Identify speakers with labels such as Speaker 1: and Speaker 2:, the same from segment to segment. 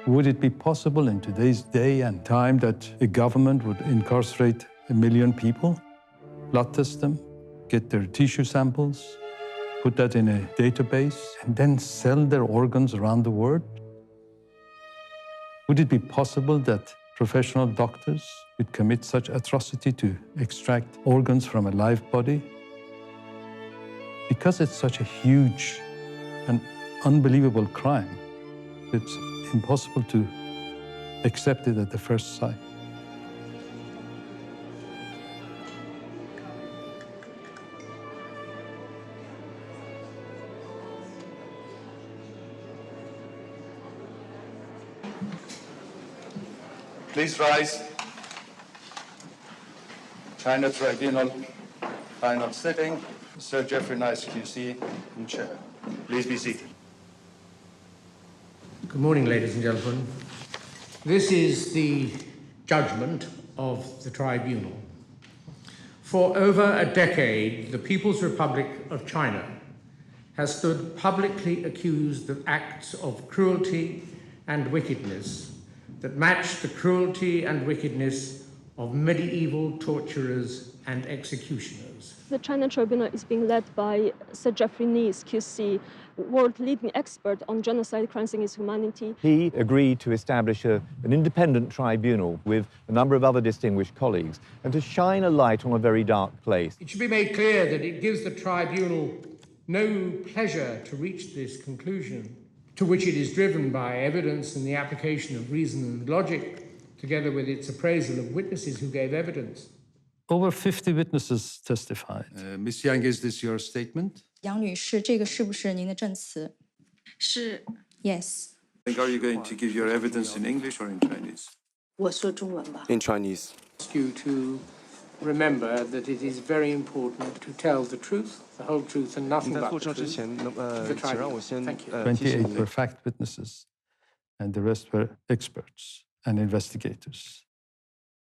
Speaker 1: Would it be possible in today's day and time that a government would incarcerate 1 million people, blood test them, get their tissue samples, put that in a database, and then sell their organs around the world? Would it be possible that professional doctors would commit such atrocity to extract organs from a live body? Because it's such a huge and unbelievable crime, it's impossible to accept it at the first sight. Please rise. China Tribunal, final sitting. Sir Jeffrey Nice, QC, in chair. Please be seated.
Speaker 2: Good morning, ladies and gentlemen. This is the judgment of the tribunal. For over a decade, the People's Republic of China has stood publicly accused of acts of cruelty and wickedness that match the cruelty and wickedness of medieval torturers and executioners.
Speaker 3: The China Tribunal is being led by Sir Jeffrey Nice, QC, world-leading expert on genocide, crimes against humanity.
Speaker 4: He agreed to establish an independent tribunal with a number of other distinguished colleagues and to shine a light on a very dark place.
Speaker 2: It should be made clear that it gives the tribunal no pleasure to reach this conclusion, to which it is driven by evidence and the application of reason and logic, together with its appraisal of witnesses who gave evidence.
Speaker 1: Over 50 witnesses testified. Ms. Yang, is this your statement?
Speaker 5: 杨女士，这个是不是您的证词？
Speaker 6: 是。
Speaker 5: Yes.
Speaker 1: Are you going to give your evidence in English or in Chinese?
Speaker 6: 我说中文吧。
Speaker 7: In Chinese.
Speaker 2: Ask you to remember that it is very important to tell the truth, the whole truth, and nothing but the truth. Thank you.
Speaker 1: 28 were fact witnesses, and the rest were experts and investigators.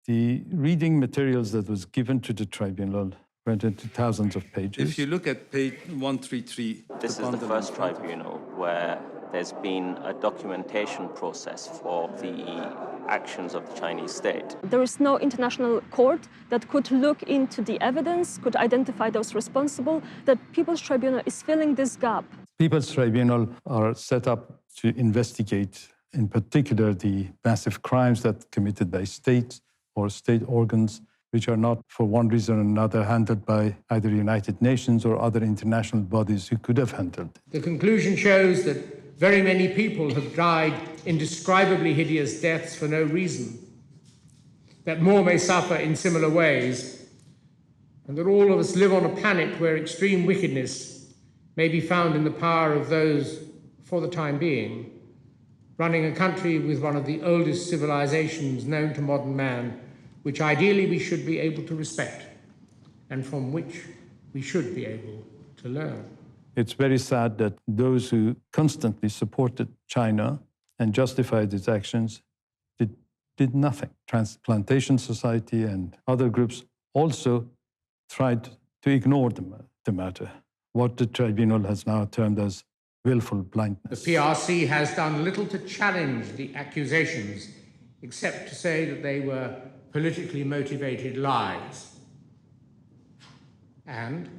Speaker 1: The reading materials that was given to the tribunal went into thousands of pages. If you look at page 133...
Speaker 8: This is the first tribunal where there's been a documentation process for the actions of the Chinese state.
Speaker 3: There is no international court that could look into the evidence, could identify those responsible. The People's Tribunal is filling this gap. People's Tribunal are set up to investigate, in particular, the massive crimes that committed by states or state organs, which are not, for one reason or another, handled by either United Nations or other international bodies who could have handled it.
Speaker 2: The conclusion shows that very many people have died indescribably hideous deaths for no reason, that more may suffer in similar ways, and that all of us live on a planet where extreme wickedness may be found in the power of those, for the time being, running a country with one of the oldest civilizations known to modern man, which ideally we should be able to respect, and from which we should be able to learn.
Speaker 1: It's very sad that those who constantly supported China and justified its actions did nothing. Transplantation Society and other groups also tried to ignore the matter, what the tribunal has now termed as willful blindness.
Speaker 2: The PRC has done little to challenge the accusations, except to say that they were politically motivated lies. And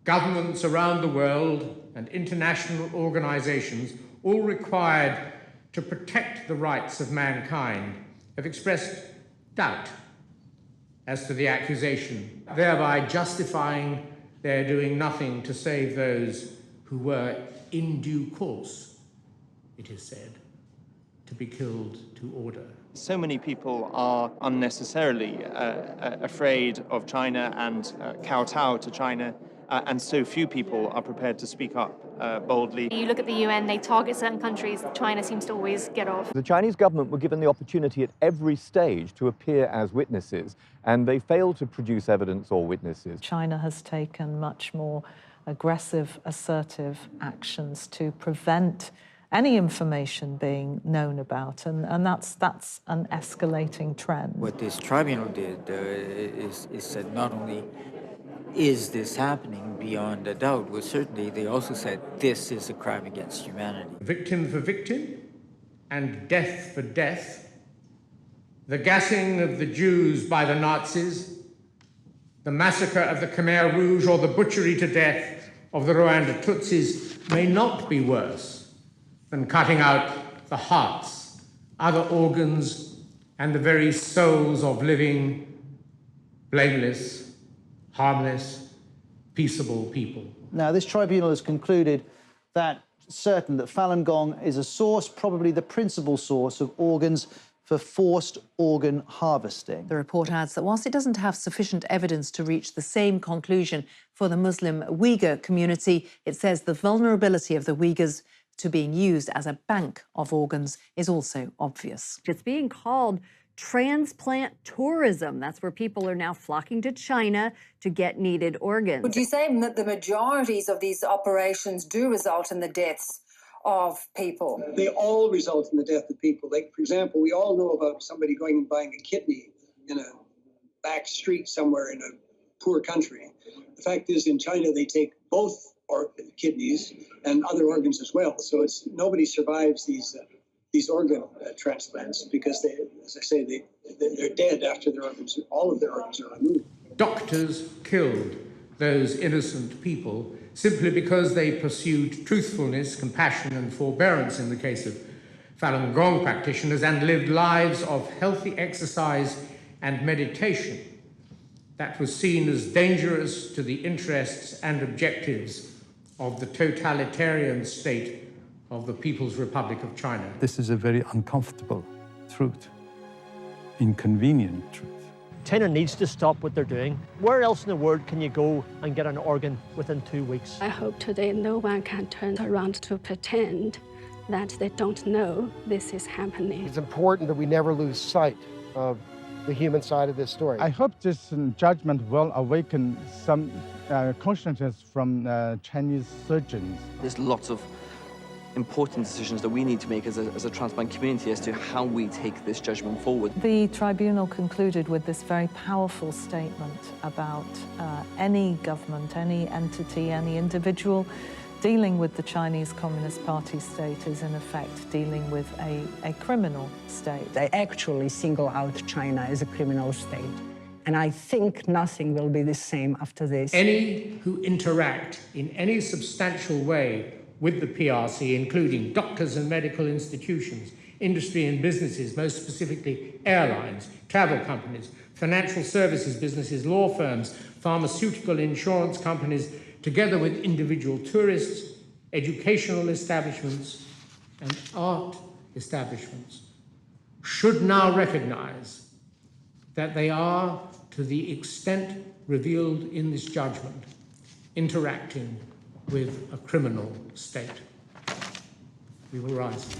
Speaker 2: governments around the world and international organizations, all required to protect the rights of mankind, have expressed doubt as to the accusation, thereby justifying their doing nothing to save those who were in due course, it is said, to be killed to order.
Speaker 9: So many people are unnecessarily afraid of China and kowtow to China, and so few people are prepared to speak up boldly.
Speaker 6: You look at the UN, they target certain countries. China seems to always get off.
Speaker 4: The Chinese government were given the opportunity at every stage to appear as witnesses, and they failed to produce evidence or witnesses.
Speaker 10: China has taken much more aggressive, assertive actions to prevent any information being known about, and that's an escalating trend.
Speaker 11: What this tribunal did is said not only is this happening beyond a doubt, well, certainly they also said this is a crime against humanity.
Speaker 2: Victim for victim and death for death, the gassing of the Jews by the Nazis, the massacre of the Khmer Rouge, or the butchery to death of the Rwanda Tutsis may not be worse than cutting out the hearts, other organs, and the very souls of living, blameless, harmless, peaceable people.
Speaker 7: Now, this tribunal has concluded that certain that Falun Gong is a source, probably the principal source of organs for forced organ harvesting.
Speaker 12: The report adds that whilst it doesn't have sufficient evidence to reach the same conclusion for the Muslim Uyghur community, it says the vulnerability of the Uyghurs to being used as a bank of organs is also obvious.
Speaker 13: It's being called transplant tourism. That's where people are now flocking to China to get needed organs.
Speaker 14: Would you say that the majorities of these operations do result in the deaths of people?
Speaker 15: They all result in the death of people. Like, for example, we all know about somebody going and buying a kidney in a back street somewhere in a poor country. The fact is, in China, they take both kidneys and other organs as well. So nobody survives these organ transplants because they, as I say, they're dead after all of their organs are removed.
Speaker 2: Doctors killed those innocent people simply because they pursued truthfulness, compassion, and forbearance in the case of Falun Gong practitioners and lived lives of healthy exercise and meditation that was seen as dangerous to the interests and objectives of the totalitarian state of the People's Republic of China.
Speaker 1: This is a very uncomfortable truth, inconvenient truth.
Speaker 16: China needs to stop what they're doing. Where else in the world can you go and get an organ within 2 weeks?
Speaker 17: I hope today no one can turn around to pretend that they don't know this is happening.
Speaker 18: It's important that we never lose sight of the human side of this story.
Speaker 19: I hope this judgment will awaken some consciousness from Chinese surgeons.
Speaker 20: There's lots of important decisions that we need to make as a transplant community as to how we take this judgment forward.
Speaker 10: The tribunal concluded with this very powerful statement about any government, any entity, any individual dealing with the Chinese Communist Party state is in effect dealing with a criminal state.
Speaker 21: They actually single out China as a criminal state. And I think nothing will be the same after this.
Speaker 2: Any who interact in any substantial way with the PRC, including doctors and medical institutions, industry and businesses, most specifically airlines, travel companies, financial services businesses, law firms, pharmaceutical insurance companies, together with individual tourists, educational establishments, and art establishments, should now recognize that they are, to the extent revealed in this judgment, interacting with a criminal state. We will rise.